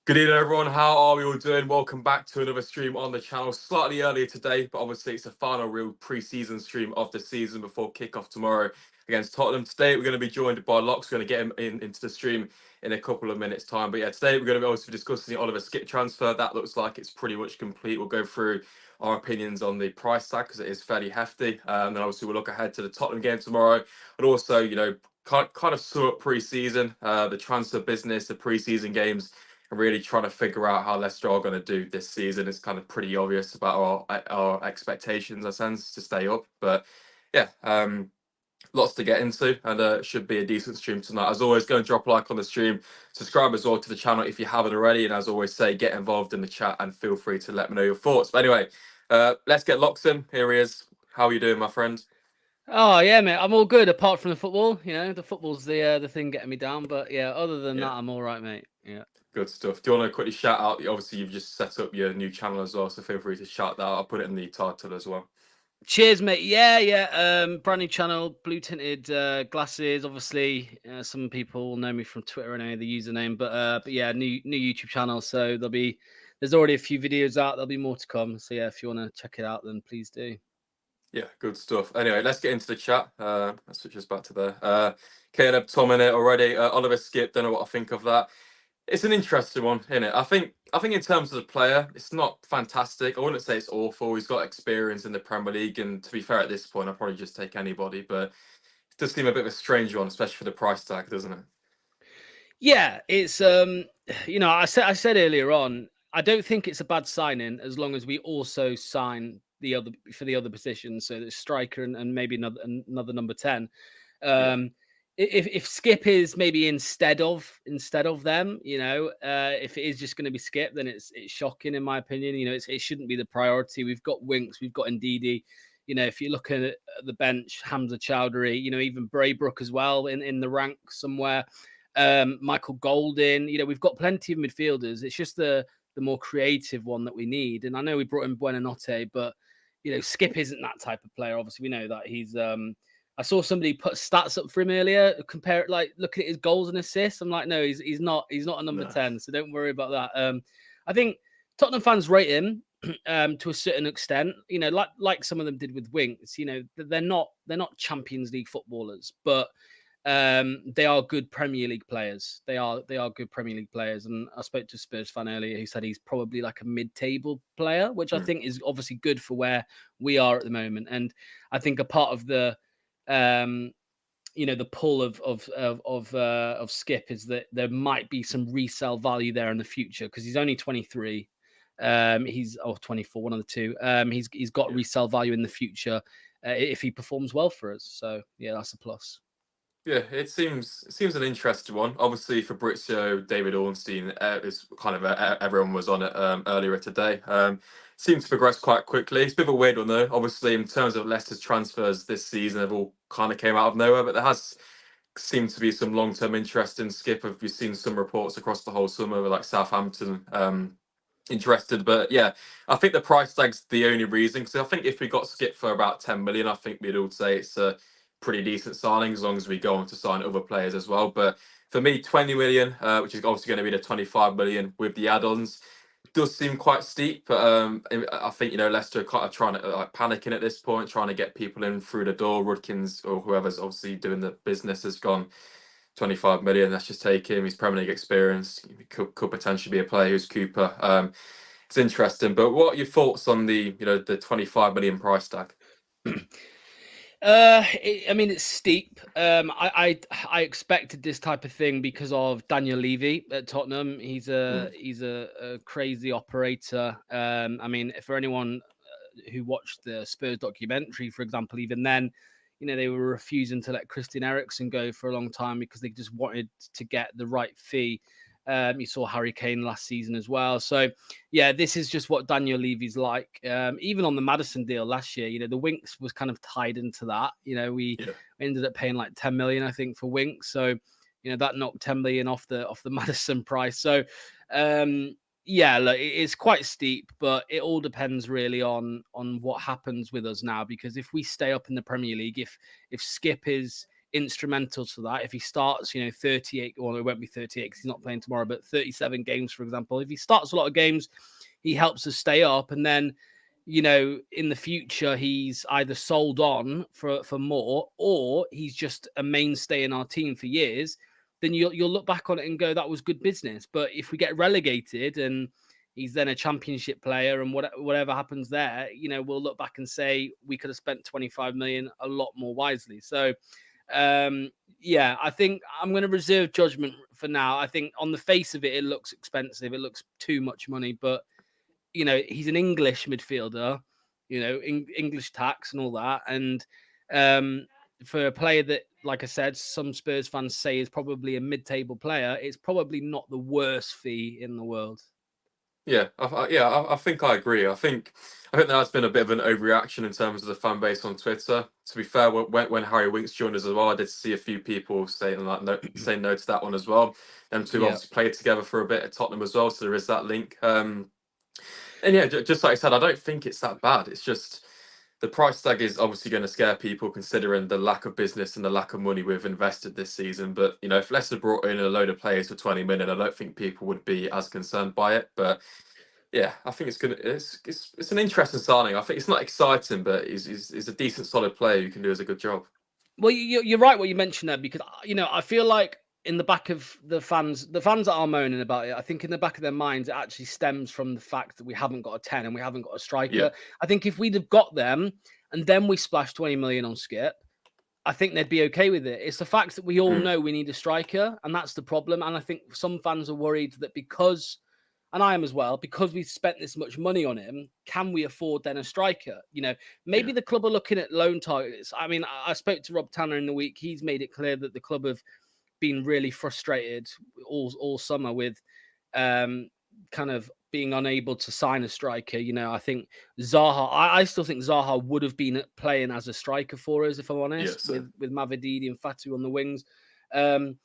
Good evening, everyone. How are we all doing? Welcome back to another stream on the channel. Slightly earlier today, but obviously it's the final real pre-season stream of the season before kickoff tomorrow against Tottenham. Today we're going to be joined by Locks. We're going to get him into the stream in a couple of minutes' time. But yeah, today we're going to be also discussing the Oliver Skipp transfer. That looks like it's pretty much complete. We'll go through our opinions on the price tag because it is fairly hefty. And then obviously we'll look ahead to the Tottenham game tomorrow, but also kind of sum up pre-season, the transfer business, the pre-season games, and really trying to figure out how Leicester are going to do this season. It's kind of pretty obvious about our expectations, I sense, to stay up. But yeah, lots to get into, and it should be a decent stream tonight. As always, go and drop a like on the stream, subscribe as well to the channel if you haven't already, and as always say, get involved in the chat and feel free to let me know your thoughts. But anyway, let's get Locks in. Here he is. How are you doing, my friend? Oh yeah, mate. I'm all good apart from the football. The football's the thing getting me down. But yeah, other than Yeah. that, I'm all right, mate. Yeah. Good stuff. Do you want to quickly shout out? Obviously, you've just set up your new channel as well, so feel free to shout that out. I'll put it in the title as well. Cheers, mate. Yeah. Brand new channel, blue tinted glasses. Obviously, some people will know me from Twitter and the username. But yeah, new YouTube channel. So there's already a few videos out. There'll be more to come. So yeah, if you want to check it out, then please do. Yeah, good stuff. Anyway, let's get into the chat. Let's switch us back to there. Caleb, Tom in it already. Oliver Skipp, don't know what I think of that. It's an interesting one, isn't it? I think in terms of the player, it's not fantastic. I wouldn't say it's awful. He's got experience in the Premier League, and to be fair, at this point, I'd probably just take anybody. But it does seem a bit of a strange one, especially for the price tag, doesn't it? Yeah, it's I said earlier on, I don't think it's a bad signing as long as we also sign the other for the other positions, so the striker and maybe another number 10. Yeah. Um, if Skip is maybe instead of them, if it is just going to be Skip, then it's shocking in my opinion. It shouldn't be the priority. We've got Winks, we've got Ndidi. If you're looking at the bench, Hamza Chowdhury, even Braybrook as well in the ranks somewhere. Michael Golding, we've got plenty of midfielders. It's just the more creative one that we need. And I know we brought in Buonanotte, but Skip isn't that type of player. Obviously, we know that he's. I saw somebody put stats up for him earlier. Compare it, like looking at his goals and assists. I'm like, no, he's not a number No. 10. So don't worry about that. I think Tottenham fans rate him to a certain extent. Like some of them did with Winks. They're not Champions League footballers, but they are good Premier League players. They are good Premier League players. And I spoke to a Spurs fan earlier who said he's probably like a mid-table player, which I Mm. think is obviously good for where we are at the moment. And I think a part of the the pull of Skip is that there might be some resale value there in the future because he's only 23. He's 24, one of the two. He's got Yeah. resale value in the future if he performs well for us. So yeah, that's a plus. Yeah, it seems an interesting one. Obviously, Fabrizio, David Ornstein is kind of everyone was on it earlier today. Seems to progress quite quickly. It's a bit of a weird one though. Obviously, in terms of Leicester's transfers this season, they've all kind of came out of nowhere, but there has seemed to be some long-term interest in Skip. Have you seen some reports across the whole summer, with like Southampton interested? But yeah, I think the price tag's the only reason because I think if we got Skip for about 10 million, I think we'd all say it's a pretty decent signing as long as we go on to sign other players as well. But for me, 20 million, which is obviously going to be the 25 million with the add-ons, does seem quite steep. But I think Leicester are kind of trying to like panicking at this point, trying to get people in through the door. Rudkins or whoever's obviously doing the business has gone 25 million. Let's just take him. He's Premier League experience. He could potentially be a player who's Cooper. It's interesting. But what are your thoughts on the 25 million price tag? I mean, it's steep. I expected this type of thing because of Daniel Levy at Tottenham. He's a Mm, he's a crazy operator. I mean, for anyone who watched the Spurs documentary, for example, even then, they were refusing to let Christian Eriksen go for a long time because they just wanted to get the right fee. You saw Harry Kane last season as well. So, yeah, this is just what Daniel Levy's like. Even on the Madison deal last year, the Winks was kind of tied into that. We yeah. ended up paying like 10 million, I think, for Winks. So, that knocked 10 million off the Madison price. So, yeah, look, it's quite steep, but it all depends really on what happens with us now. Because if we stay up in the Premier League, if Skip instrumental to that. If he starts, 38, well, it won't be 38 because he's not playing tomorrow, but 37 games, for example. If he starts a lot of games, he helps us stay up. And then, in the future, he's either sold on for more, or he's just a mainstay in our team for years. Then you'll look back on it and go, that was good business. But if we get relegated and he's then a championship player and whatever happens there, we'll look back and say we could have spent 25 million a lot more wisely. So, I think I'm going to reserve judgment for now. I think on the face of it, it looks expensive. It looks too much money, but he's an English midfielder, English tax and all that. And for a player that, like I said, some Spurs fans say is probably a mid-table player, it's probably not the worst fee in the world. Yeah, I think I agree. I think there's been a bit of an overreaction in terms of the fan base on Twitter. To be fair, when Harry Winks joined us as well, I did see a few people saying saying no to that one as well. Them two Yeah. obviously played together for a bit at Tottenham as well, so there is that link. And yeah, just like I said, I don't think it's that bad. It's just the price tag is obviously going to scare people considering the lack of business and the lack of money we've invested this season. But if Leicester brought in a load of players for 20 million, I don't think people would be as concerned by it. But yeah, I think it's an interesting signing. I think it's not exciting, but he's a decent, solid player who can do us a good job. Well, you're right what you mentioned there, because I feel like in the back of the fans that are moaning about it, I think in the back of their minds it actually stems from the fact that we haven't got a 10 and we haven't got a Yeah, striker. I think if we'd have got them and then we splashed 20 million on Skip, I think they'd be okay with it. It's the fact that we all know we need a striker, and that's the problem. And I think some fans are worried that because, and I am as well, because we've spent this much money on him, can we afford then a striker? Maybe yeah, the club are looking at loan targets. I mean, I spoke to Rob Tanner in the week. He's made it clear that the club have been really frustrated all summer with kind of being unable to sign a striker. I think Zaha, I still think Zaha would have been playing as a striker for us, if I'm yeah. honest, So with Mavididi and Fatu on the wings. So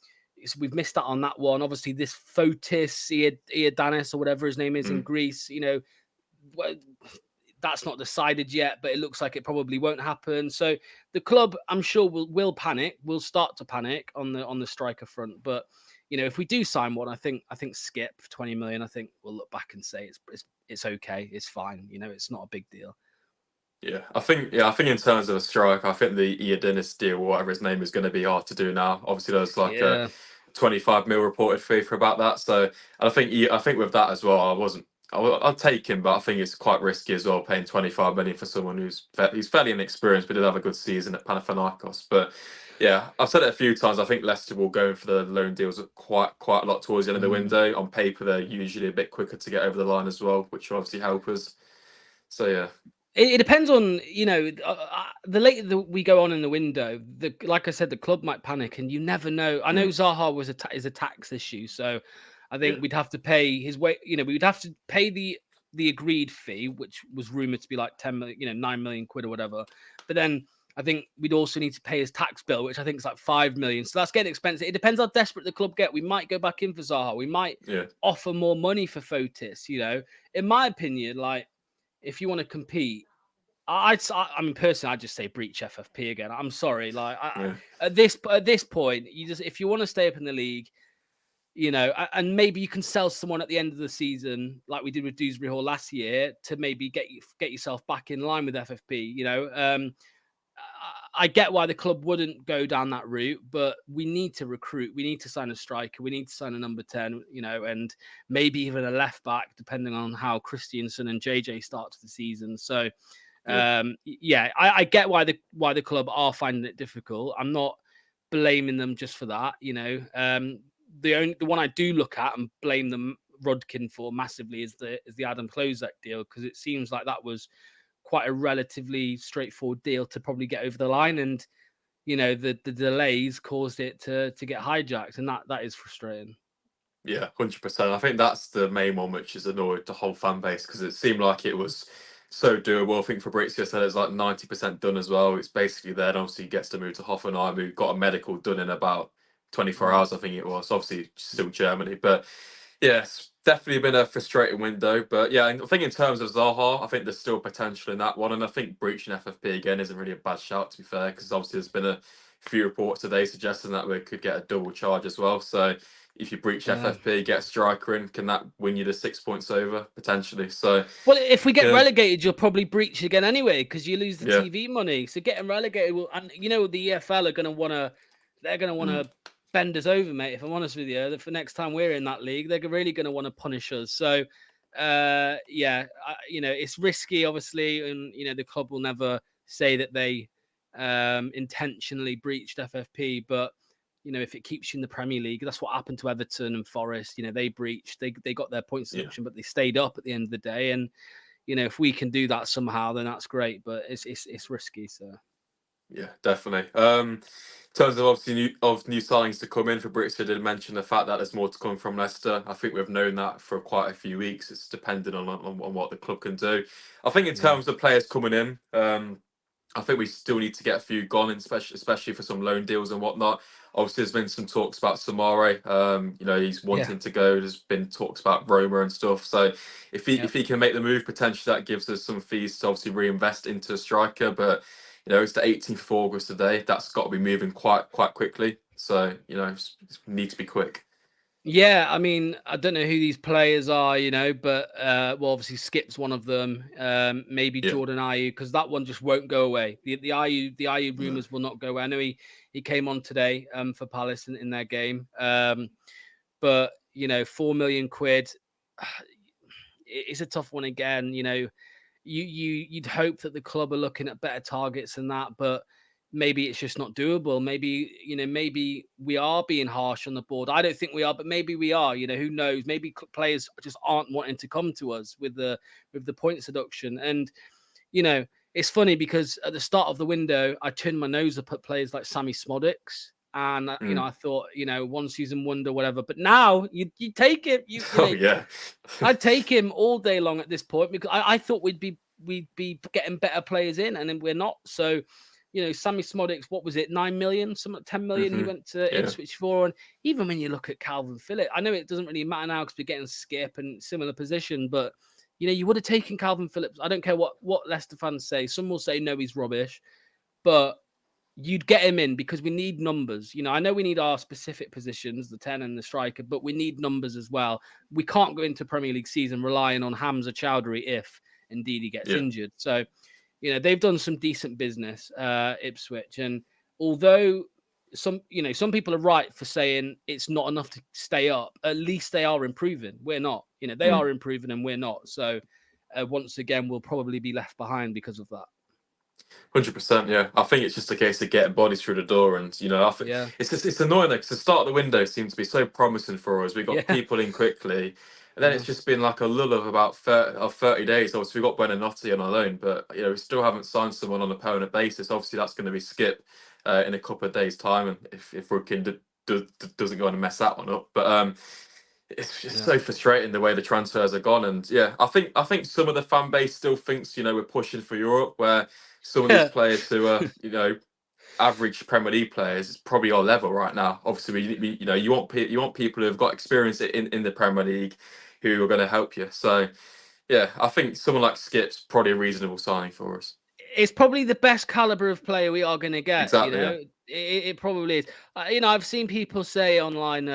we've missed out on that one. Obviously, this Fotis Ioannis or whatever his name is in Greece, that's not decided yet, but it looks like it probably won't happen. So the club, I'm sure, will panic. We'll start to panic on the striker front. But if we do sign one, I think Skip for 20 million. I think we'll look back and say it's okay, it's fine. It's not a big deal. I think in terms of a strike, I think the Ioannis deal, or whatever his name is, going to be hard to do now. Obviously, there's like a Yeah. 25 mil reported fee for about that. So, and I think with that as well, I'll take him, but I think it's quite risky as well, paying 25 million for someone he's fairly inexperienced, but did have a good season at Panathinaikos. But yeah, I've said it a few times. I think Leicester will go in for the loan deals quite a lot towards the end of the window. On paper, they're usually a bit quicker to get over the line as well, which will obviously help us. So yeah. It depends on, the later that we go on in the window, like I said, the club might panic, and you never know. I know Zaha is a tax issue, so I think Yeah. we'd have to pay his way. We'd have to pay the agreed fee, which was rumored to be like 10 million, 9 million quid or whatever. But then I think we'd also need to pay his tax bill, which I think is like 5 million. So that's getting expensive. It depends how desperate the club get. We might go back in for Zaha. We might offer more money for Fotis. In my opinion, like, if you want to compete, I mean, personally, I'd just say breach FFP again. I'm sorry, like at this point, if you want to stay up in the league, and maybe you can sell someone at the end of the season, like we did with Dewsbury Hall last year, to maybe get yourself back in line with FFP. I get why the club wouldn't go down that route, but we need to recruit. We need to sign a striker. We need to sign a number 10, and maybe even a left back, depending on how Christiansen and JJ start to the season. So, I get why the club are finding it difficult. I'm not blaming them just for that. The one I do look at and blame them Rudkin for massively is the Adam Klozak deal, because it seems like that was quite a relatively straightforward deal to probably get over the line, and the delays caused it to get hijacked, and that is frustrating. Yeah, 100%. I think that's the main one which has annoyed the whole fan base, because it seemed like it was so doable. I think Fabrizio said it's like 90% done as well. It's basically there, and obviously he gets to move to Hoffenheim, who got a medical done in about 24 hours, I think it was. Obviously, still Germany. But yeah, it's definitely been a frustrating window. But yeah, I think in terms of Zaha, I think there's still potential in that one. And I think breaching FFP again isn't really a bad shout, to be fair, because obviously there's been a few reports today suggesting that we could get a double charge as well. So if you breach Yeah. FFP, get a striker in, can that win you the 6 points over potentially? So Well, if we get yeah, relegated, you'll probably breach again anyway because you lose the yeah, TV money. So getting relegated will, and you know the EFL are going to want to, they're going to want mm, to bend us over, mate. If I'm honest with you, for next time we're in that league, they're really going to want to punish us. So, it's risky, obviously, and the club will never say that they intentionally breached FFP, but if it keeps you in the Premier League, that's what happened to Everton and Forest. They breached, they got their points yeah. deduction, but they stayed up at the end of the day. And if we can do that somehow, then that's great. But it's risky. So Yeah, definitely. In terms of obviously new signings to come in, Fabrizio did mention the fact that there's more to come from Leicester. I think we've known that for quite a few weeks. It's dependent on what the club can do. I think in yeah, terms of players coming in, I think we still need to get a few gone, especially for some loan deals and whatnot. Obviously, there's been some talks about Samare. He's yeah, wanting to go. There's been talks about Roma and stuff. So yeah. if he can make the move, potentially that gives us some fees to obviously reinvest into a striker. But it's the 18th of August today. That's got to be moving quite quickly. So need to be quick. Yeah, I mean, I don't know who these players are, but obviously Skip's one of them. Maybe Yeah. Jordan Ayew, because that one just won't go away. The Ayew No. rumors will not go away. I know he came on today for Palace in their game. But 4 million quid, it's a tough one again. You'd hope that the club are looking at better targets than that, but maybe it's just not doable. Maybe we are being harsh on the board. I don't think we are, but maybe we are. Who knows? Maybe players just aren't wanting to come to us with the points deduction. And it's funny because at the start of the window, I turned my nose up at players like Sammy Smodics. And Mm. I thought, one season wonder, whatever. But now you take it. Oh yeah. I'd take him all day long at this point because I thought we'd be getting better players in, and then we're not. So, Sammy Smodics, what was it, 9 million, some 10 million he went to Yeah. Ipswich for. And even when you look at Calvin Phillips, I know it doesn't really matter now because we're getting Skip and similar position, but you would have taken Calvin Phillips. I don't care what Leicester fans say. Some will say no, he's rubbish, but you'd get him in because we need numbers. I know we need our specific positions, the 10 and the striker, but we need numbers as well. We can't go into Premier League season relying on Hamza Chowdhury if indeed he gets Yeah. injured. So, they've done some decent business, Ipswich. And although some people are right for saying it's not enough to stay up, at least they are improving. We're not. They Mm. are improving and we're not. So, once again, we'll probably be left behind because of that. 100%, yeah. I think it's just a case of getting bodies through the door, and I think Yeah. it's annoying because the start of the window seems to be so promising for us. We got Yeah. people in quickly, and then Yeah. it's just been like a lull of about 30 days. Obviously, we got Buonanotte on our loan, but we still haven't signed someone on a permanent basis. Obviously, that's going to be Skip in a couple of days' time, and if Rookin doesn't go on and mess that one up, but it's just Yeah. so frustrating the way the transfers are gone. And yeah, I think some of the fan base still thinks we're pushing for Europe, where some of these players who are average Premier League players is probably our level right now. Obviously, you want people who have got experience in the Premier League who are going to help you. So yeah, I think someone like Skip's probably a reasonable signing for us. It's probably the best caliber of player we are going to get. Exactly. Yeah. It probably is. I've seen people say online,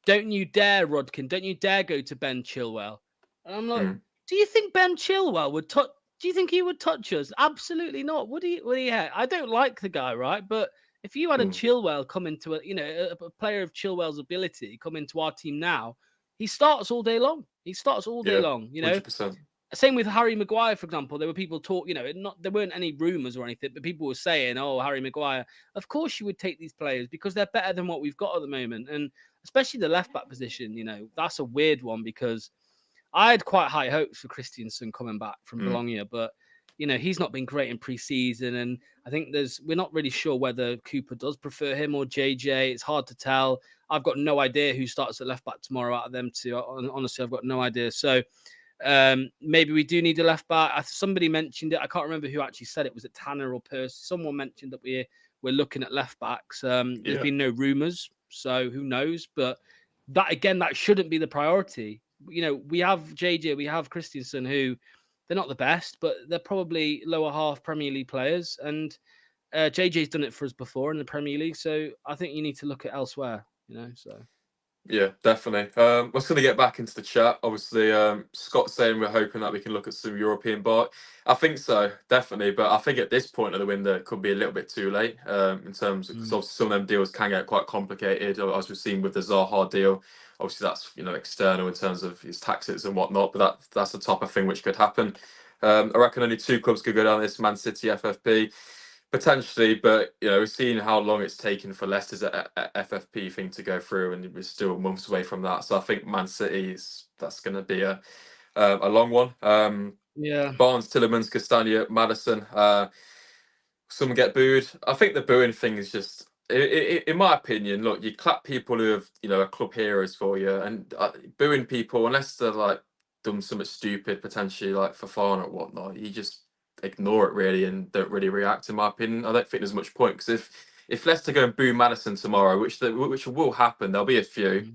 "Don't you dare, Rodkin! Don't you dare go to Ben Chilwell." And I'm like, Mm, "Do you think Ben Chilwell would touch? Do you think he would touch us? Absolutely not. Would he? Would he? I don't like the guy, right? But if you had a mm. Chilwell come into a player of Chilwell's ability come into our team now, he starts all day long. He starts all day Yeah. long. 100%. Same with Harry Maguire, for example. There were people talk, there weren't any rumors or anything, but people were saying, "Oh, Harry Maguire." Of course, you would take these players because they're better than what we've got at the moment, and especially the left back position. That's a weird one because I had quite high hopes for Christensen coming back from Mm, Bologna, but he's not been great in pre-season, and I think we're not really sure whether Cooper does prefer him or JJ. It's hard to tell. I've got no idea who starts at left back tomorrow out of them two. Honestly, I've got no idea. So. Maybe we do need a left back. Somebody mentioned it. I can't remember who actually said it. Was it Tanner or Percy? Someone mentioned that we're looking at left backs. There's yeah. been no rumors, so who knows? But that shouldn't be the priority. We have JJ, we have Christensen, who they're not the best, but they're probably lower half Premier League players, and JJ's done it for us before in the Premier League, so I think you need to look at elsewhere. So. Yeah, definitely. We're going to get back into the chat. Obviously, Scott's saying we're hoping that we can look at some European buy. I think so, definitely. But I think at this point of the window, it could be a little bit too late in terms of, because obviously some of them deals can get quite complicated, as we've seen with the Zaha deal. Obviously, that's external in terms of his taxes and whatnot, but that's the type of thing which could happen. I reckon only two clubs could go down this: Man City, FFP. Potentially, but we've seen how long it's taken for Leicester's FFP thing to go through, and we're still months away from that. So I think Man City's that's going to be a long one. Yeah. Barnes, Tillemans, Castagna, Madison. Some get booed. I think the booing thing is just, in my opinion, look, you clap people who have, are club heroes for you, and booing people, unless they're like done something stupid, potentially like for fun or whatnot, you just ignore it really and don't really react. In my opinion, I don't think there's much point, because if Leicester go and boo Madison tomorrow, which will happen, there'll be a few.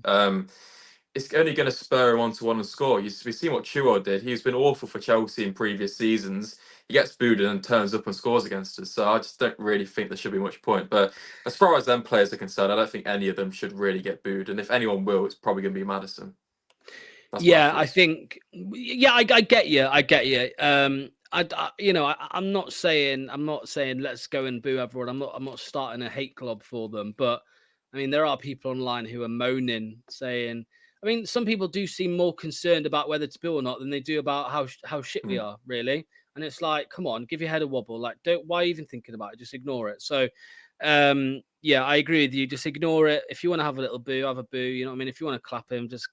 It's only going to spur him on to want to score. We've seen what Chilwell did. He's been awful for Chelsea in previous seasons. He gets booed and turns up and scores against us. So I just don't really think there should be much point. But as far as them players are concerned, I don't think any of them should really get booed. And if anyone will, it's probably going to be Madison. That's my Yeah, I thoughts. think. Yeah, I get you. I get you. I'm not saying let's go and boo everyone. I'm not starting a hate club for them. But I mean, there are people online who are moaning, saying. I mean, some people do seem more concerned about whether to boo or not than they do about how shit we are, really. And it's like, come on, give your head a wobble. Like, why are you even thinking about it? Just ignore it. So, yeah, I agree with you. Just ignore it. If you want to have a little boo, have a boo. You know what I mean? If you want to clap him, just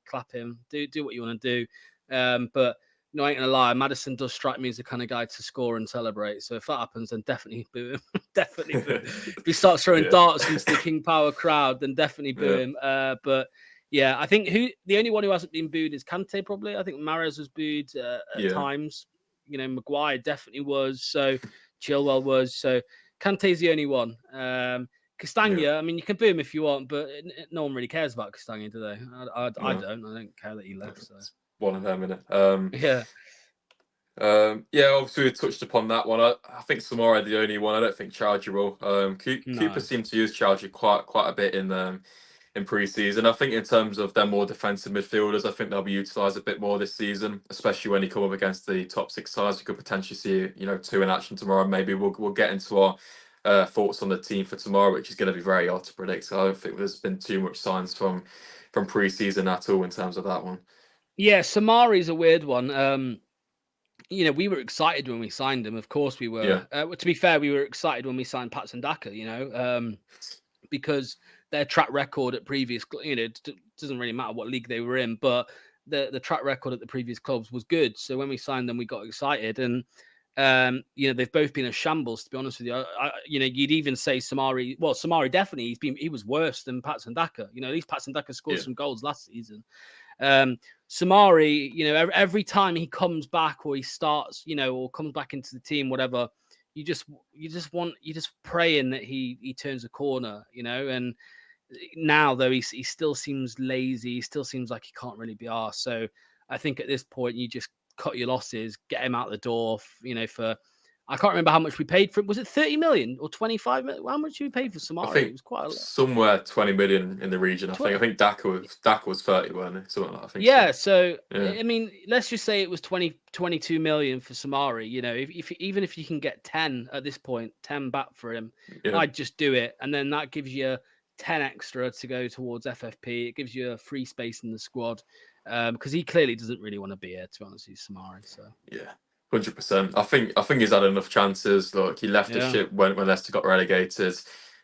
clap him. Do what you want to do. But no, I ain't gonna lie. Madison does strike me as the kind of guy to score and celebrate. So if that happens, then definitely boo him. Definitely boo. If he starts throwing darts into the King Power crowd, then definitely boo him. But yeah, I think the only one who hasn't been booed is Kante. Probably, I think Mahrez was booed at times. Maguire definitely was. So Chilwell was. So Kante's the only one. Castagna, I mean, you can boo him if you want, but no one really cares about Castagna, do they? I don't. I don't care that he left. So. It's one of them, innit? Yeah. Yeah, obviously we touched upon that one. I think Samara the only one. I don't think Charger will. Cooper seemed to use Charger quite a bit in pre-season. I think in terms of their more defensive midfielders, I think they'll be utilised a bit more this season, especially when you come up against the top six sides. You could potentially see two in action tomorrow. Maybe we'll get into our thoughts on the team for tomorrow, which is going to be very hard to predict. So I don't think there's been too much signs from pre-season at all in terms of that one. Yeah, Samari's a weird one. We were excited when we signed him. Of course we were. Yeah. To be fair, we were excited when we signed Patson Daka, because their track record at previous, it doesn't really matter what league they were in, but the track record at the previous clubs was good. So when we signed them, we got excited. And, they've both been a shambles, to be honest with you. You'd even say Samari, well, Samari definitely, he was worse than Patson Daka. At least Patson Daka scored some goals last season. Samari, every time he comes back or he starts, or comes back into the team, whatever, you just praying that he turns a corner, and now though he still seems lazy, he still seems like he can't really be arsed. So I think at this point you just cut your losses, get him out the door, for I can't remember how much we paid for it. Was it 30 million or 25 million? How much did we pay for Samari? I think it was quite a lot. Somewhere 20 million in the region. I think Daka was 30, weren't it? Something like that, I think. Yeah, so I mean, let's just say it was 22 million for Samari. If even if you can get 10 at this point, 10 back for him, I'd just do it, and then that gives you 10 extra to go towards FFP. It gives you a free space in the squad, because he clearly doesn't really want to be here, to be honest with you, Samari. So yeah. 100%. I think he's had enough chances. Look, he left the ship when Leicester got relegated.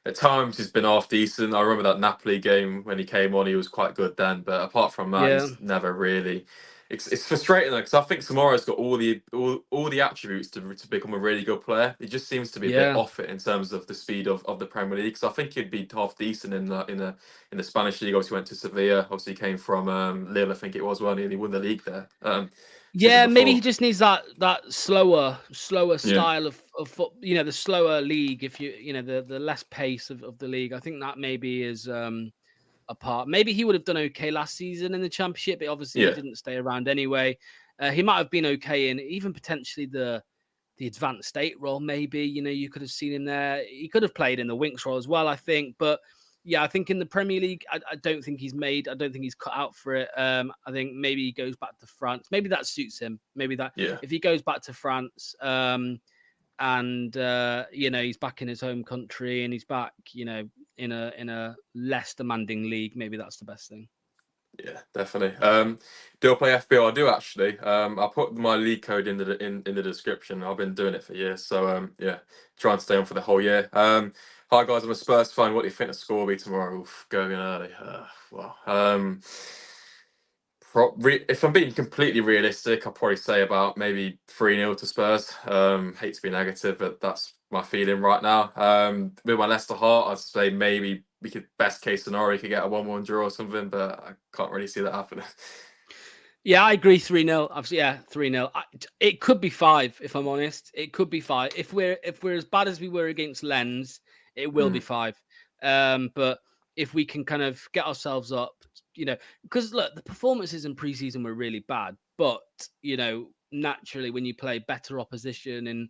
At times he's been half decent. I remember that Napoli game when he came on, he was quite good then. But apart from that, he's never really. It's frustrating though, because I think Samara's got all the attributes to become a really good player. He just seems to be a bit off it in terms of the speed of the Premier League. So I think he'd be half decent in the Spanish league. Obviously went to Sevilla. Obviously came from Lille, I think it was, when he won the league there. Yeah, maybe he just needs that slower style of foot. The slower league. If the less pace of the league. I think that maybe is a part. Maybe he would have done okay last season in the Championship, but obviously he didn't stay around anyway. He might have been okay in even potentially the the advanced state role, maybe, you could have seen him there. He could have played in the Winks role as well, I think. But yeah, I think in the Premier League, I don't think I don't think he's cut out for it. I think maybe he goes back to France. Maybe that suits him. Maybe that Yeah. if he goes back to France, and he's back in his home country and he's back, in a less demanding league, maybe that's the best thing. Yeah, definitely. Do I play FPL? I do actually. I'll put my league code in the description. I've been doing it for years, so yeah, trying to stay on for the whole year. Hi guys, I'm a Spurs fan. What do you think the score will be tomorrow? Oof, going early. Well, if I'm being completely realistic, I'll probably say about maybe 3-0 to Spurs. Hate to be negative, but that's my feeling right now. With my Leicester heart, I'd say maybe we could, best case scenario, we could get a 1-1 draw or something, but I can't really see that happening. Yeah, I agree. 3-0. Obviously, yeah, 3-0. It could be 5, if I'm honest. It could be 5. If we're as bad as we were against Lens, it will be 5. But if we can kind of get ourselves up, because look, the performances in preseason were really bad, but naturally when you play better opposition in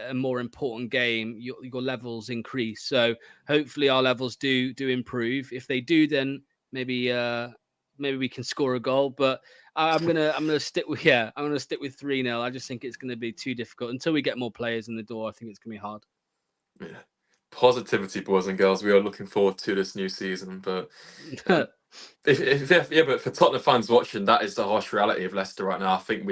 a more important game, your levels increase. So hopefully our levels do improve. If they do, then maybe we can score a goal. But I'm gonna stick with 3-0. I just think it's gonna be too difficult until we get more players in the door. I think it's gonna be hard. Yeah. Positivity, boys and girls. We are looking forward to this new season, but uh, but for Tottenham fans watching, that is the harsh reality of Leicester right now. I think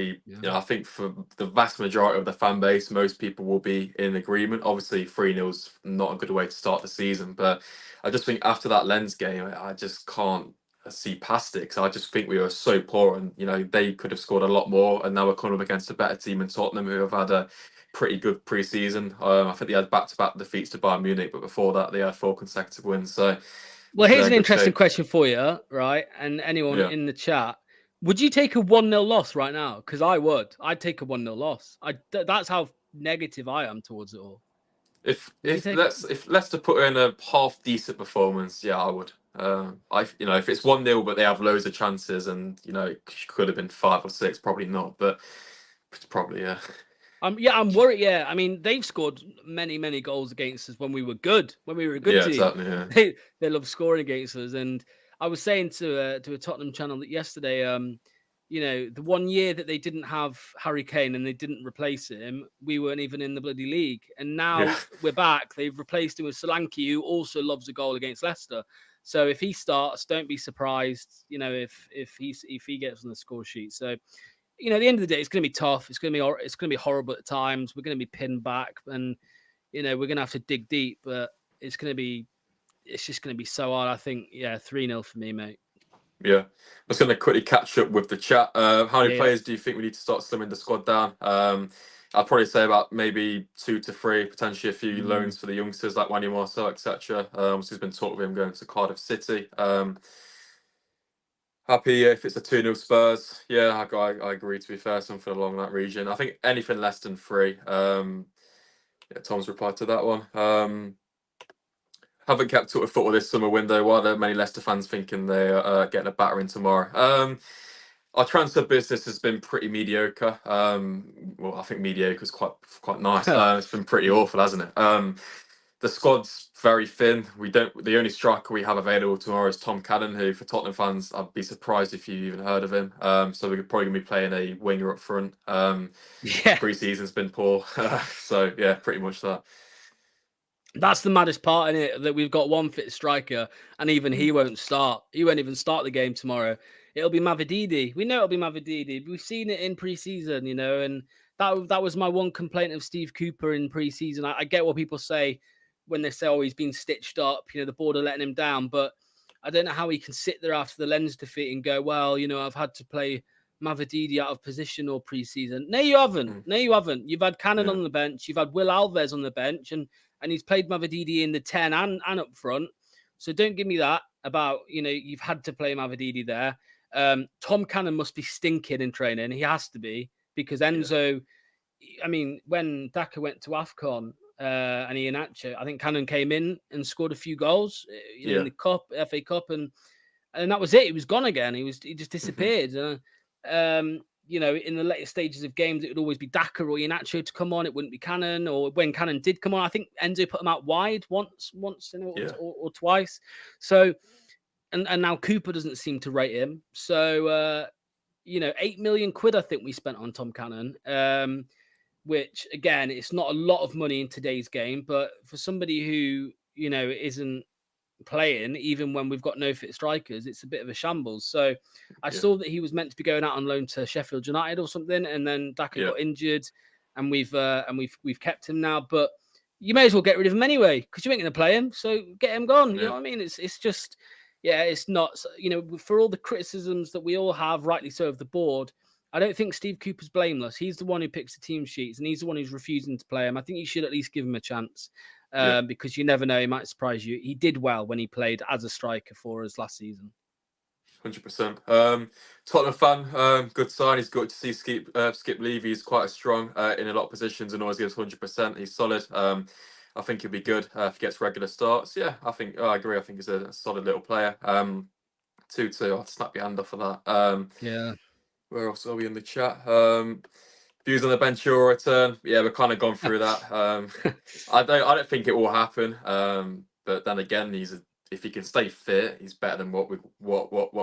I think for the vast majority of the fan base, most people will be in agreement. Obviously, 3-0 is not a good way to start the season, but I just think after that Lens game, I just can't see past it because I just think we were so poor, and they could have scored a lot more, and now we're coming up against a better team in Tottenham who have had a pretty good pre-season. I think they had back-to-back defeats to Bayern Munich, but before that they had 4 consecutive wins. So well, here's they're an in good interesting shape. question for you, right? And anyone Yeah. in the chat, would you take a 1-0 loss right now? Because I would. I'd take a 1-0 loss. That's how negative I am towards it all. If Would you if take? let's if Leicester put in a half decent performance, yeah, I would. If it's 1-0 but they have loads of chances and it could have been 5 or 6, probably not, but it's probably yeah. I'm worried. Yeah, I mean, they've scored many, many goals against us when we were good. When we were a good Yeah, team, exactly. Yeah. they love scoring against us. And I was saying to a Tottenham channel that yesterday, the one year that they didn't have Harry Kane and they didn't replace him, we weren't even in the bloody league. And Yeah. now we're back. They've replaced him with Solanke, who also loves a goal against Leicester. So if he starts, don't be surprised. If he gets on the score sheet. So. At the end of the day, it's going to be tough. It's going to be horrible at times. We're going to be pinned back, and we're going to have to dig deep. But it's just going to be so hard. I think, yeah, 3-0 for me, mate. Yeah. I was going to quickly catch up with the chat. How many Yeah. players do you think we need to start slimming the squad down? I'd probably say about maybe 2 to 3, potentially a few loans for the youngsters like Wanya Marcel, etc. There's been talk of him going to Cardiff City. Happy if it's a 2-0 Spurs. Yeah, I agree, to be fair, something along that region. I think anything less than 3. Yeah, Tom's replied to that one. Haven't kept up with football this summer window. Why are there many Leicester fans thinking they're getting a battering tomorrow? Our transfer business has been pretty mediocre. Well, I think mediocre is quite nice. It's been pretty awful, hasn't it? The squad's very thin. The only striker we have available tomorrow is Tom Cannon, who for Tottenham fans, I'd be surprised if you even heard of him. So we're probably gonna be playing a winger up front. Yeah. Pre-season's been poor. So yeah, pretty much that. That's the maddest part in it, that we've got one fit striker and even he won't start. He won't even start the game tomorrow. It'll be Mavididi. We know it'll be Mavididi. We've seen it in preseason, and that was my one complaint of Steve Cooper in preseason. I get what people say when they say, oh, he's been stitched up, the board are letting him down, but I don't know how he can sit there after the Lens defeat and go, well, I've had to play Mavididi out of position all preseason. No, you haven't. No, you haven't. You've had Cannon on the bench. You've had Will Alves on the bench, and he's played Mavididi in the 10 and up front. So don't give me that about, you've had to play Mavididi there. Tom Cannon must be stinking in training. He has to be, because Enzo, I mean, when Daka went to AFCON and Iheanacho, I think Cannon came in and scored a few goals, in the Cup, FA Cup, and that was it. He was gone again. He just disappeared. you know, in the later stages of games, it would always be Daka or Iheanacho to come on. It wouldn't be Cannon. Or when Cannon did come on, I think Enzo put him out wide once Yeah. or twice. So, and now Cooper doesn't seem to rate him. So, you know, 8 million quid I think we spent on Tom Cannon. Which again, it's not a lot of money in today's game, but for somebody who, you know, isn't playing, even when we've got no fit strikers, it's a bit of a shambles. So I Yeah. saw that he was meant to be going out on loan to Sheffield United or something, and then Daka Yeah. got injured, and we've kept him now. But you may as well get rid of him anyway because you ain't going to play him. So get him gone. You know Yeah. what I mean? It's just, yeah, it's not. You know, for all the criticisms that we all have, rightly so, of the board. I don't think Steve Cooper's blameless. He's the one who picks the team sheets, and he's the one who's refusing to play him. I think you should at least give him a chance Yeah. because you never know. He might surprise you. He did well when he played as a striker for us last season. 100%. Tottenham fan, good sign. He's good to see Skip leave. He's quite strong in a lot of positions and always gives 100%. He's solid. I think he'll be good if he gets regular starts. Yeah, I agree. I think he's a solid little player. 2-2. I'll snap your hand off for that. Yeah. Where else are we in the chat? Views on the Ben Chilwell return. Yeah, we've kind of gone through that. I don't think it will happen. But then again, if he can stay fit, he's better than what we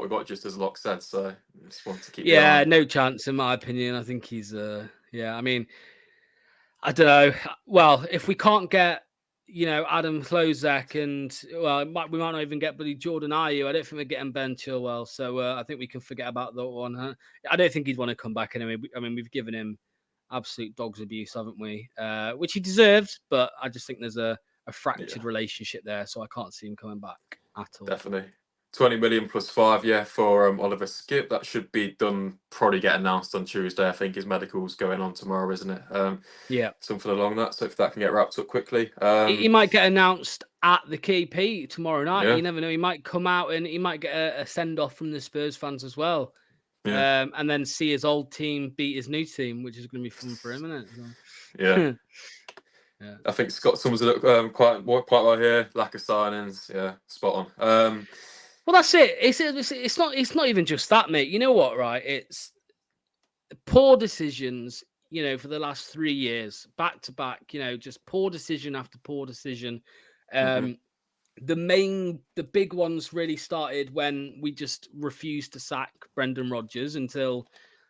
got. Just as Locke said, so I just want to keep the eye Yeah, on. no chance in my opinion. I think he's yeah, I mean, I don't know. Well, if we can't get, you know, Adam Klozek and well, we might not even get bloody Jordan Ayew. I don't think we're getting Ben Chilwell. So I think we can forget about that one. Huh? I don't think he'd want to come back anyway. I mean, we've given him absolute dog's abuse, haven't we? Which he deserved, but I just think there's a fractured Yeah, relationship there, so I can't see him coming back at all. definitely. 20 million plus 5, yeah, for Oliver Skipp. That should be done, probably get announced on Tuesday. I think his medical's going on tomorrow, isn't it? Yeah. Something along that. So if that can get wrapped up quickly. He might get announced at the KP tomorrow night. Yeah, You never know. He might come out and he might get a send off from the Spurs fans as well. yeah, And then see his old team beat his new team, which is going to be fun for him, isn't it? yeah. Yeah. I think Scott sums it up quite well here. Lack of signings, yeah, spot on. Well, that's it. It's not even just that, mate. You know what, right? It's poor decisions, you know, for the last 3 years, back to back, you know, just poor decision after poor decision. Mhm. The big ones really started when we just refused to sack Brendan Rodgers until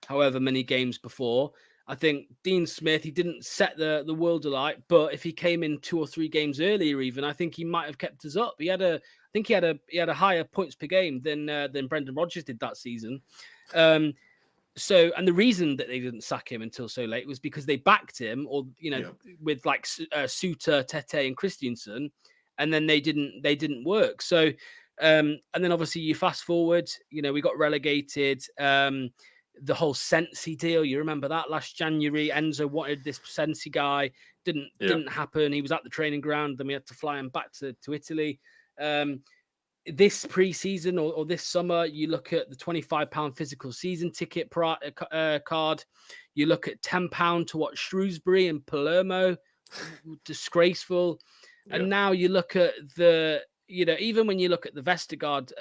however many games before. I think Dean Smith, he didn't set the world alight, but if he came in 2 or 3 games earlier, even I think he might have kept us up. He had a higher points per game than Brendan Rodgers did that season. So, and the reason that they didn't sack him until so late was because they backed him, or you know, Yeah. with like Suter, Tete, and Christiansen, and then they didn't work. So, and then obviously you fast forward, you know, we got relegated. The whole Sensi deal, you remember that last January? Enzo wanted this Sensi guy, didn't happen. He was at the training ground, then we had to fly him back to Italy. This pre-season or this summer, you look at the £25 physical season ticket card. You look at £10 to watch Shrewsbury and Palermo, disgraceful. Yeah. And now you look at even when you look at the Vestergaard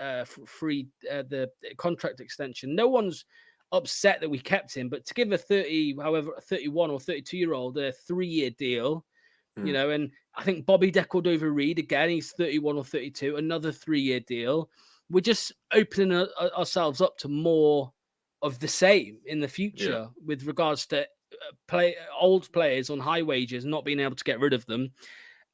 free the contract extension, no one's upset that we kept him. But to give a 31 or 32-year-old a 3-year deal, you know, and I think Bobby Decordova-Reid, again, he's 31 or 32, another 3-year deal. We're just opening ourselves up to more of the same in the future with regards to old players on high wages, not being able to get rid of them.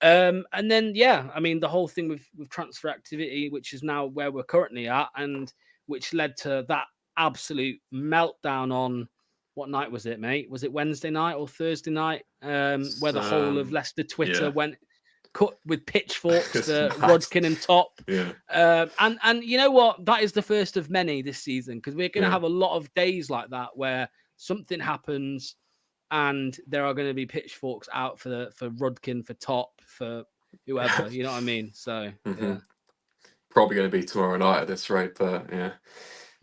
And then, I mean, the whole thing with transfer activity, which is now where we're currently at, and which led to that absolute meltdown on, what night was it, mate? Was it Wednesday night or Thursday night? Where the whole of Leicester Twitter went cut with pitchforks to Rodkin and Top. Yeah. And you know what? That is the first of many this season, because we're going to have a lot of days like that where something happens and there are going to be pitchforks out for Rodkin, for Top, for whoever. You know what I mean? So, Probably going to be tomorrow night at this rate, but yeah.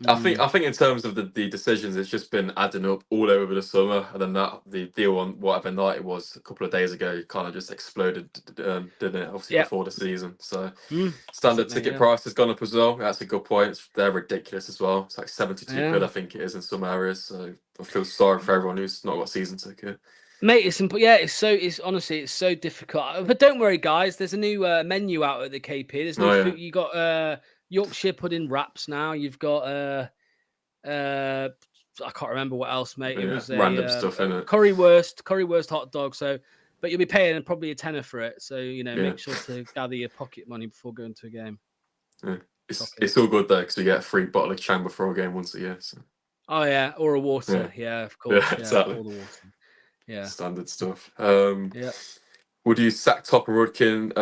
I think in terms of the decisions, it's just been adding up all over the summer, and then the deal on whatever night it was a couple of days ago kind of just exploded, didn't it? Obviously Yeah. before the season, so standard Definitely, ticket yeah. price has gone up as well. That's a good point. They're ridiculous as well. It's like 72 quid, Yeah. I think it is in some areas. So I feel sorry for everyone who's not got a season ticket. Mate, it's honestly it's so difficult. But don't worry, guys. There's a new menu out at the KP. There's new Oh food. yeah, You got Yorkshire pudding wraps now. You've got uh I can't remember what else, mate. It yeah, was random a stuff in it. currywurst hot dog. So, but you'll be paying probably a tenner for it. So Yeah. make sure to gather your pocket money before going to a game. Yeah. Shocking. It's all good though because we get a free bottle of Chang before a game once a year. So Oh yeah, or a yeah, water. Yeah, of yeah, course. Yeah, exactly. all the water. Yeah, Standard stuff. yeah. Would you sack Top and Rudkin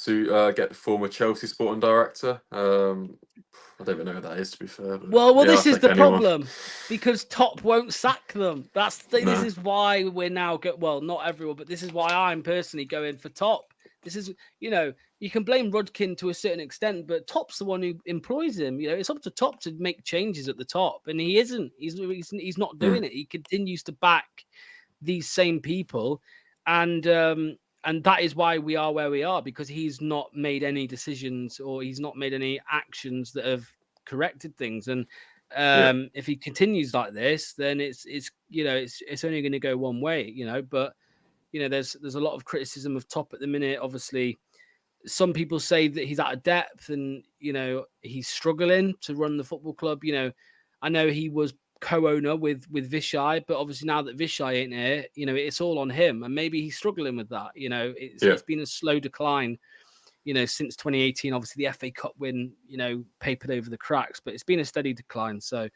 to get the former Chelsea sporting director? I don't even know who that is, to be fair, but Well, yeah, I'll this is take the anyone. problem because Top won't sack them. This No, is why we're now well, not everyone, but this is why I'm personally going for Top. This is, you can blame Rudkin to a certain extent, but Top's the one who employs him. It's up to Top to make changes at the top, and he isn't. He's not doing mm, it. He continues to back these same people, and that is why we are where we are, because he's not made any decisions or he's not made any actions that have corrected things. And yeah, if he continues like this, then it's only going to go one way. But there's a lot of criticism of Top at the minute. Obviously, some people say that he's out of depth and he's struggling to run the football club. I know he was co-owner with Vishay, but obviously now that Vishay ain't here, it's all on him, and maybe he's struggling with that. yeah, It's been a slow decline, since 2018. Obviously, the FA Cup win, papered over the cracks, but it's been a steady decline. So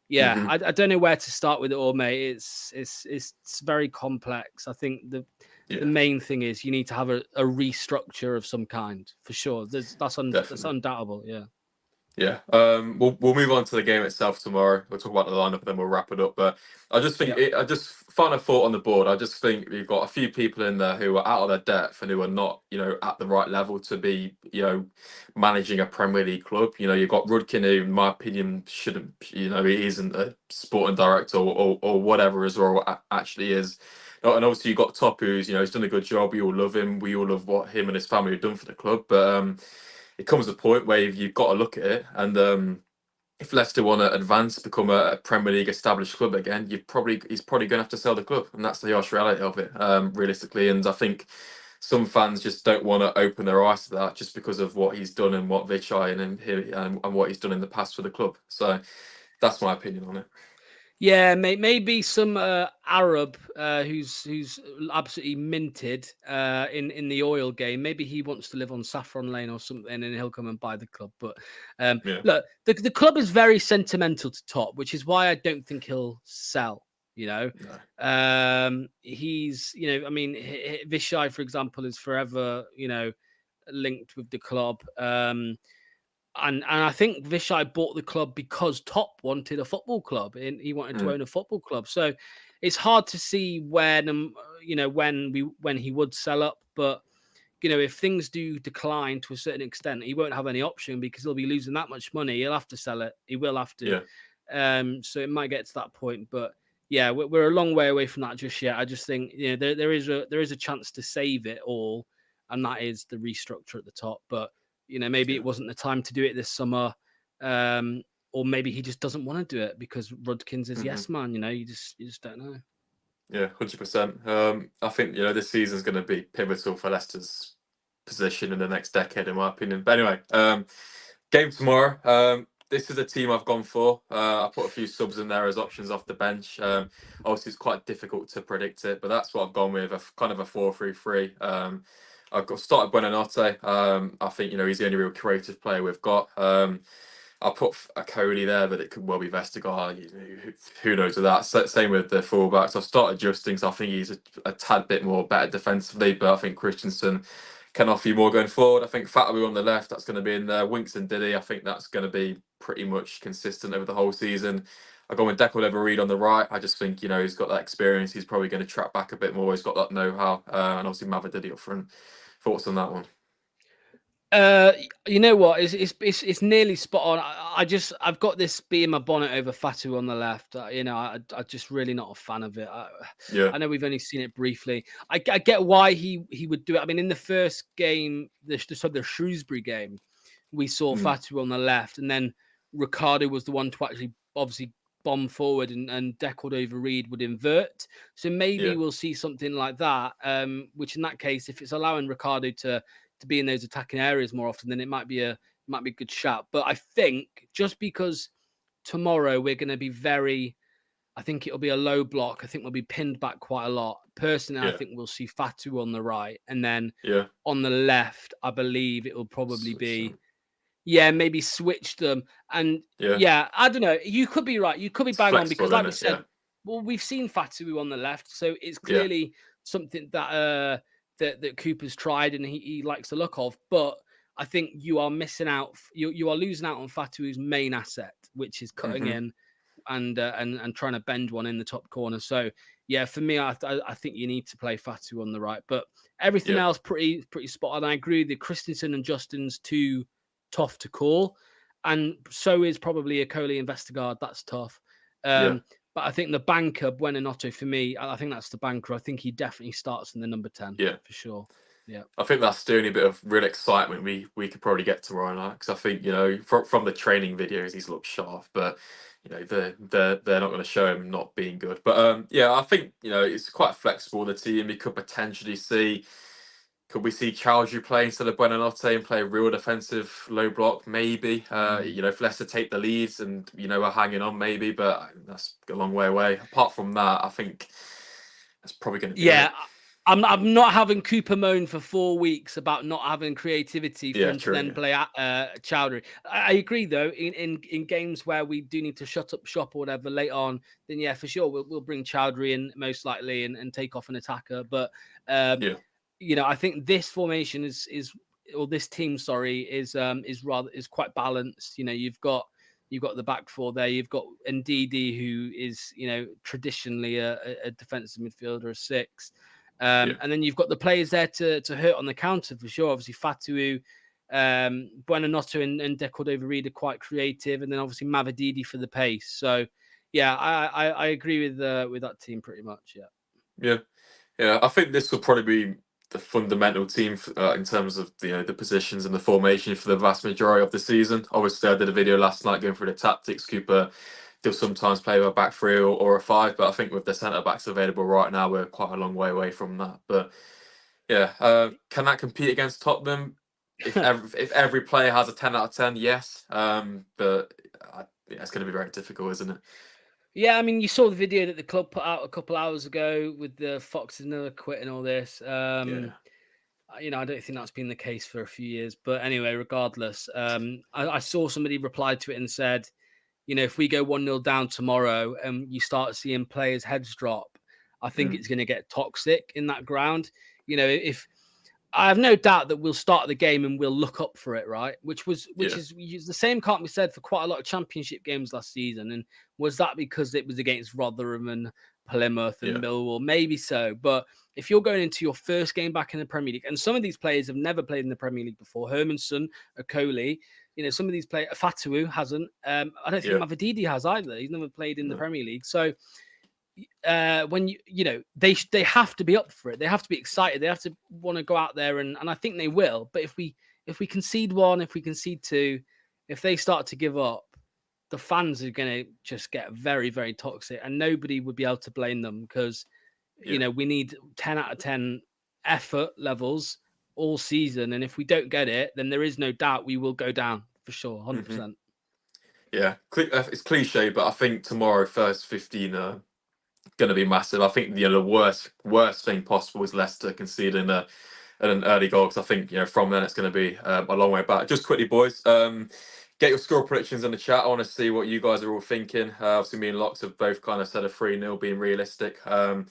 yeah, hmm I don't know where to start with it all, mate. It's very complex. I think the yeah, main thing is you need to have a restructure of some kind for sure. That's definitely. undoubtable. Yeah. Yeah, we'll move on to the game itself tomorrow. We'll talk about the lineup, and then we'll wrap it up. But I just think Yeah. I just final thought on the board. I just think we've got a few people in there who are out of their depth and who are not, at the right level to be, managing a Premier League club. You've got Rudkin, who, in my opinion, shouldn't, he isn't a sporting director or whatever his role actually is. And obviously you've got Top, who's, he's done a good job. We all love him. We all love what him and his family have done for the club. But it comes a point where you've got to look at it, and if Leicester want to advance, become a Premier League established club again, he's probably going to have to sell the club, and that's the harsh reality of it, realistically. And I think some fans just don't want to open their eyes to that just because of what he's done and what Vichai and what he's done in the past for the club. So that's my opinion on it. Yeah, maybe some Arab who's absolutely minted in the oil game. Maybe he wants to live on Saffron Lane or something, and he'll come and buy the club. But Yeah, look, the club is very sentimental to Top, which is why I don't think he'll sell. no, He's I mean, Vishay, for example, is forever linked with the club. And I think Vishay bought the club because Top wanted a football club and he wanted to mm, own a football club. So it's hard to see when when he would sell up. But if things do decline to a certain extent, he won't have any option because he'll be losing that much money. He'll have to sell it. He will have to. yeah, So it might get to that point. But yeah, we're a long way away from that just yet. I just think there is a chance to save it all, and that is the restructure at the top. But maybe yeah. it wasn't the time to do it this summer, or maybe he just doesn't want to do it because Rudkin's his hmm yes man. You just don't know. Yeah, 100%. I think this season's going to be pivotal for Leicester's position in the next decade, in my opinion. But anyway, game tomorrow. This is a team I've gone for. I put a few subs in there as options off the bench. Obviously, it's quite difficult to predict it, but that's what I've gone with. Kind of a 4-3-3. I've started Buonanotte. I think he's the only real creative player we've got. I'll put a Cody there, but it could well be Vestergaard. Who knows with that? Same with the fullbacks. I've started adjusting, so I think he's a tad bit more better defensively, but I think Christensen can offer you more going forward. I think Fatawu on the left, that's going to be in there. Winks and Diddy, I think that's going to be pretty much consistent over the whole season. I go with Declan Reed on the right. I just think he's got that experience. He's probably going to track back a bit more. He's got that know-how, and obviously Mava Diddy up front. Thoughts on that one? You know what? It's nearly spot on. I've got this bee in my bonnet over Fatu on the left. I'm just really not a fan of it. Yeah. I know we've only seen it briefly. I get why he would do it. I mean, in the first game, the Shrewsbury game, we saw Fatu on the left, and then Ricardo was the one to actually obviously bomb forward, and Deckled over Reed would invert. So maybe we'll see something like that. Which in that case, if it's allowing Ricardo to be in those attacking areas more often, then it might be a good shout. But I think just because tomorrow we're going to be I think it'll be a low block. I think we'll be pinned back quite a lot. Personally, I think we'll see Fatu on the right, and then on the left, I believe it will probably be, maybe switch them. And I don't know. You could be right. You could be bang on, because like we said, well, we've seen Fatu on the left, so it's clearly something that that Cooper's tried and he likes the look of. But I think you are missing out. You are losing out on Fatu's main asset, which is cutting in and trying to bend one in the top corner. So for me, I think you need to play Fatu on the right. But everything else pretty spot on. I agree. The Christensen and Justin's too tough to call, and so is probably a Coley and Vestergaard. That's tough. But I think the banker, Buonanotte, for me, I think that's the banker. I think he definitely starts in the number 10. Yeah, for sure. Yeah, I think that's the only bit of real excitement we could probably get tomorrow night, because I think from the training videos he's looked sharp, but they're not going to show him not being good. But I think it's quite flexible, the team. You could potentially see. Could we see Chowdhury play instead of Buonanotte and play a real defensive low block? Maybe. If Leicester take the leads and we're hanging on, maybe. But that's a long way away. Apart from that, I think that's probably going to be it. I'm not having Cooper moan for 4 weeks about not having creativity for him to then play Chowdhury. I agree, though. In games where we do need to shut up shop or whatever late on, then for sure we'll bring Chowdhury in most likely and take off an attacker. But I think this formation this team, is quite balanced. You've got the back four there. You've got Ndidi, who is traditionally a defensive midfielder, a 6. And then you've got the players there to hurt on the counter for sure. Obviously, Fatu, Buonanotte and Deckled over Reed are quite creative, and then obviously Mavididi for the pace. So, I agree with that team pretty much. Yeah. I think this will probably be the fundamental team in terms of the positions and the formation for the vast majority of the season. Obviously, I did a video last night going through the tactics. Cooper still sometimes play with a back 3 or a 5, but I think with the centre backs available right now, we're quite a long way away from that. But can that compete against Tottenham? If every player has a 10 out of 10, yes. But it's going to be very difficult, isn't it? Yeah, I mean, you saw the video that the club put out a couple hours ago with the Foxes never quit and all this. I don't think that's been the case for a few years. But anyway, regardless, I saw somebody reply to it and said, if we go 1-0 down tomorrow and you start seeing players' heads drop, I think it's going to get toxic in that ground. If I have no doubt that we'll start the game and we'll look up for it, right? Which is the same can't be said for quite a lot of championship games last season. And was that because it was against Rotherham and Plymouth and Millwall? Maybe so. But if you're going into your first game back in the Premier League, and some of these players have never played in the Premier League before, Hermanson, Okoli, some of these players, Fatu hasn't. I don't think Mavididi has either. He's never played in the Premier League. So when they have to be up for it, they have to be excited, they have to want to go out there, and I think they will. But if we concede 1, if we concede 2, if they start to give up, the fans are going to just get very, very toxic, and nobody would be able to blame them, because we need 10 out of 10 effort levels all season, and if we don't get it, then there is no doubt we will go down for sure, 100%. It's cliche, but I think tomorrow first 15 going to be massive. I think the worst thing possible is Leicester conceding an early goal, because I think from then it's going to be a long way back. Just quickly, boys, get your score predictions in the chat. I want to see what you guys are all thinking. Obviously, me and Locks have both kind of said a 3-0 being realistic. I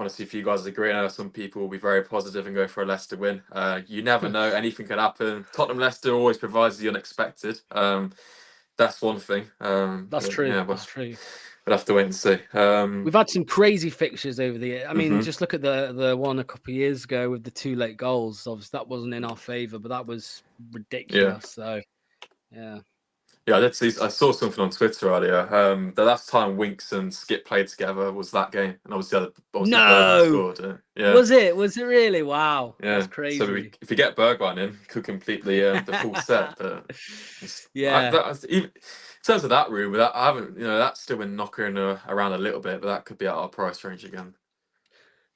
want to see if you guys agree. I know some people will be very positive and go for a Leicester win. You never know; anything can happen. Tottenham Leicester always provides the unexpected. That's one thing. That's true. That's true. We'll have to wait and see. We've had some crazy fixtures over the year. I mean, just look at the one a couple of years ago with the 2 late goals. Obviously, that wasn't in our favour, but that was ridiculous. So, yeah. Yeah, I saw something on Twitter earlier. The last time Winks and Skip played together was that game, and obviously Bergwijn No, scored. Yeah, was it? Was it really? Wow, that's yeah. So crazy. if you get Bergwijn in, you could complete the full set. But Yeah. even in terms of that room, that I haven't, that's still been knocking around a little bit, but that could be out of our price range again.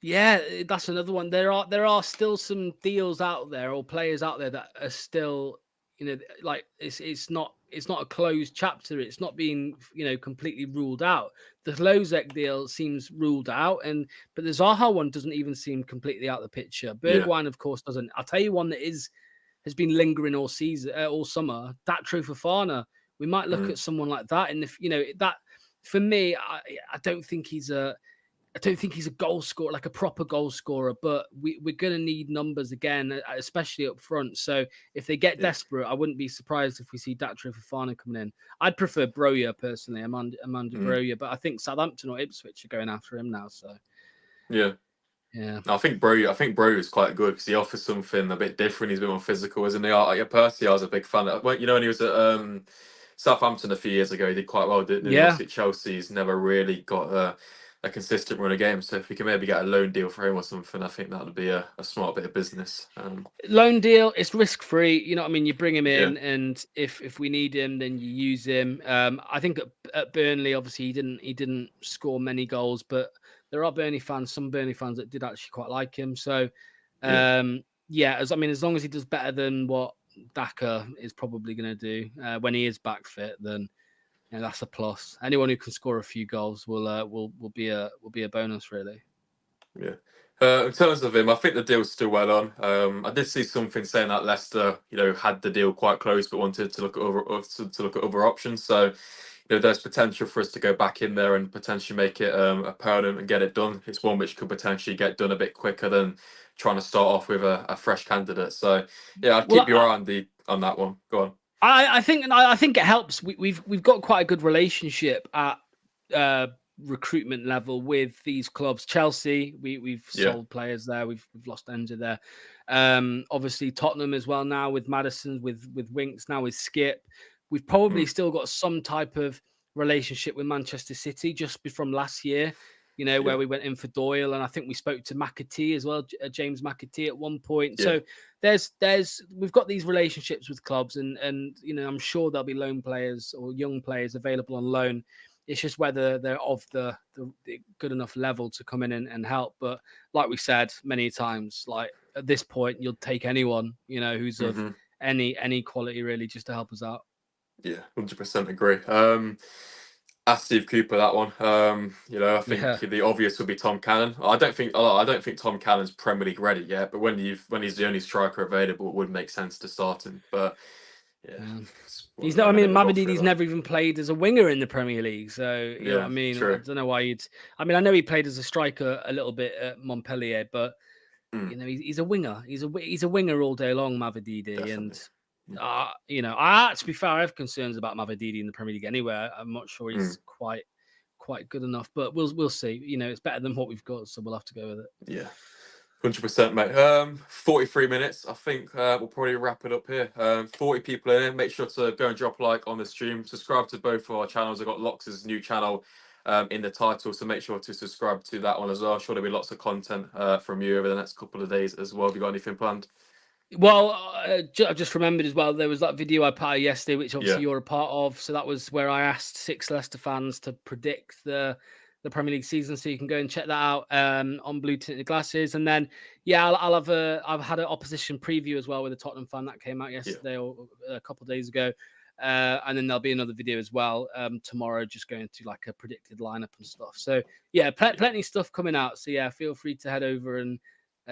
Yeah, that's another one. There are still some deals out there or players out there that are still, like it's not a closed chapter. It's not being completely ruled out. The Lozek deal seems ruled out, but the Zaha one doesn't even seem completely out of the picture. Yeah. Bergwijn, of course, doesn't. I'll tell you one that has been lingering all season, all summer. Datro Fofana. We might look Mm. at someone like that, and if that for me, I don't think he's a goal scorer, like a proper goal scorer, but we're going to need numbers again, especially up front. So if they get Yeah. desperate, I wouldn't be surprised if we see Datro Fofana coming in. I'd prefer Broja personally, Amanda Mm. Broja, but I think Southampton or Ipswich are going after him now. So Yeah. yeah, I think Bro is quite good because he offers something a bit different. He's a bit more physical, isn't he? Personally, I was a big fan. Well, when he was at Southampton a few years ago, he did quite well. Didn't he? yeah. Obviously, at Chelsea, he's never really got a consistent run of games. So if we can maybe get a loan deal for him or something, I think that would be a smart bit of business. Loan deal, it's risk free. You know what I mean? You bring him Yeah, in, and if we need him, then you use him. I think at Burnley, obviously he didn't score many goals, but there are some Burnley fans that did actually quite like him. So yeah, yeah, as long as he does better than what Daka is probably going to do when he is back fit, then that's a plus. Anyone who can score a few goals will be a bonus, really. yeah. In terms of him, I think the deal's still well on. I did see something saying that Leicester, had the deal quite close, but wanted to look at to look at other options. So, there's potential for us to go back in there and potentially make it a permanent and get it done. It's one which could potentially get done a bit quicker than trying to start off with a fresh candidate. So, yeah, I'd keep Well, your eye on that one. Go on. I think it helps. We've got quite a good relationship at uh, recruitment level with these clubs. Chelsea, we've Yeah. sold players there. We've lost Enza there. Obviously Tottenham as well now with Madison, with Winks, now with Skip. We've probably Mm. still got some type of relationship with Manchester City just from last year. Where Yeah. we went in for Doyle, and I think we spoke to McAtee as well, James McAtee at one point. Yeah. So we've got these relationships with clubs, and I'm sure there'll be loan players or young players available on loan. It's just whether they're of the good enough level to come in and help. But like we said many times, like at this point, you'll take anyone who's of Hmm. any quality really, just to help us out. Yeah. 100% agree. Ask Steve Cooper that one. I think Yeah. the obvious would be Tom Cannon. I don't think Tom Cannon's Premier League ready yet, but when he's the only striker available, it would make sense to start him. But yeah, Yeah. it's He's one not. I of them mean, we've got through Mavadidi's that. never even played as a winger in the Premier League. So you know what I Yeah, mean. I true. don't know why you'd. I mean, I know he played as a striker a little bit at Montpellier, but Mm, he's a winger. He's a winger all day long, Mavadidi. And definitely. Yeah. to be fair, I have concerns about Mavadidi in the Premier League anyway. I'm not sure Mm, he's quite good enough, but we'll see. It's better than what we've got, so we'll have to go with it. yeah. 100%, mate. 43 minutes. I think we'll probably wrap it up here. 40 people in here. Make sure to go and drop a like on the stream. Subscribe to both of our channels. I've got Lox's new channel in the title, so make sure to subscribe to that one as well. Sure, there'll be lots of content from you over the next couple of days as well. Have you got anything planned? Well, I just remembered as well, there was that video I put out yesterday, which obviously Yeah, you're a part of. So that was where I asked 6 Leicester fans to predict the Premier League season. So you can go and check that out on Blue Tinted Glasses. And then, yeah, I've had an opposition preview as well with a Tottenham fan that came out yeah, yesterday or a couple of days ago. And then there'll be another video as well tomorrow, just going through like a predicted lineup and stuff. So yeah, yeah. plenty of stuff coming out. So yeah, feel free to head over and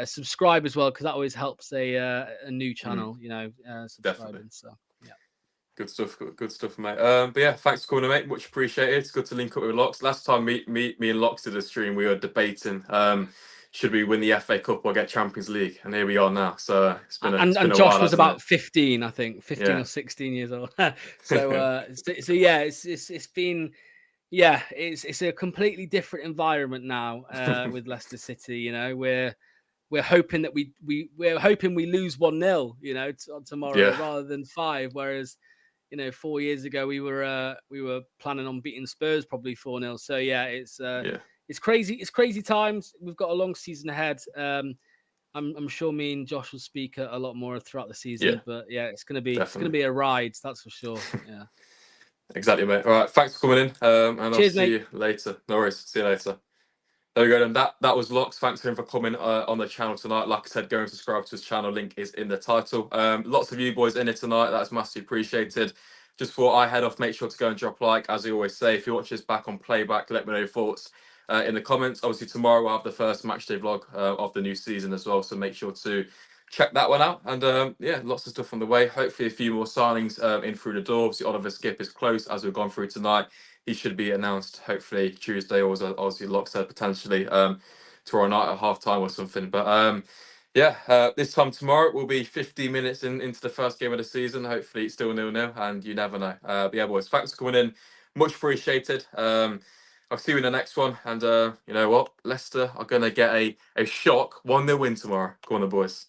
subscribe as well, because that always helps a new Mm, channel, definitely. subscribing. So yeah. Good stuff, good stuff, mate. But yeah, thanks for coming, mate. Much appreciated. It's good to link up with Lox. Last time me and Lox did a stream, we were debating should we win the FA Cup or get Champions League, and here we are now. So it's been And a Josh while, was hasn't it? about 15, I think, 15 Yeah, or 16 years old. So yeah, it's been, yeah, it's a completely different environment now with Leicester City. We're hoping that we're hoping we lose 1-0, tomorrow yeah, rather than 5. Whereas you know, 4 years ago we were planning on beating Spurs probably 4-0. So yeah, Yeah, it's crazy. It's crazy times. We've got a long season ahead. I'm sure me and Josh will speak a lot more throughout the yeah, season. But yeah, it's gonna definitely. be a ride. That's for sure. Yeah. Exactly, mate. All right, thanks for coming in, and I'll Cheers, see mate. you later. No worries. See you later. There we go. Then that was Locks. Thanks to him for coming on the channel tonight. Like I said, go and subscribe to his channel. Link is in the title. Lots of you boys in it tonight. That's massively appreciated. Just before I head off, make sure to go and drop a like. As I always say, if you watch this back on playback, let me know your thoughts in the comments. Obviously, tomorrow we'll have the first matchday vlog of the new season as well. So make sure to check that one out. And yeah, lots of stuff on the way. Hopefully, a few more signings in through the door. Obviously, Oliver Skipp is close as we've gone through tonight. He should be announced hopefully Tuesday, or as Aussie Lock said, potentially tomorrow night at half time or something. But yeah, this time tomorrow will be 50 minutes into the first game of the season. Hopefully, it's still 0-0, and you never know. But yeah, boys, thanks for coming in. Much appreciated. I'll see you in the next one. And you know what? Leicester are going to get a shock 1-0 win tomorrow. Go on, the boys.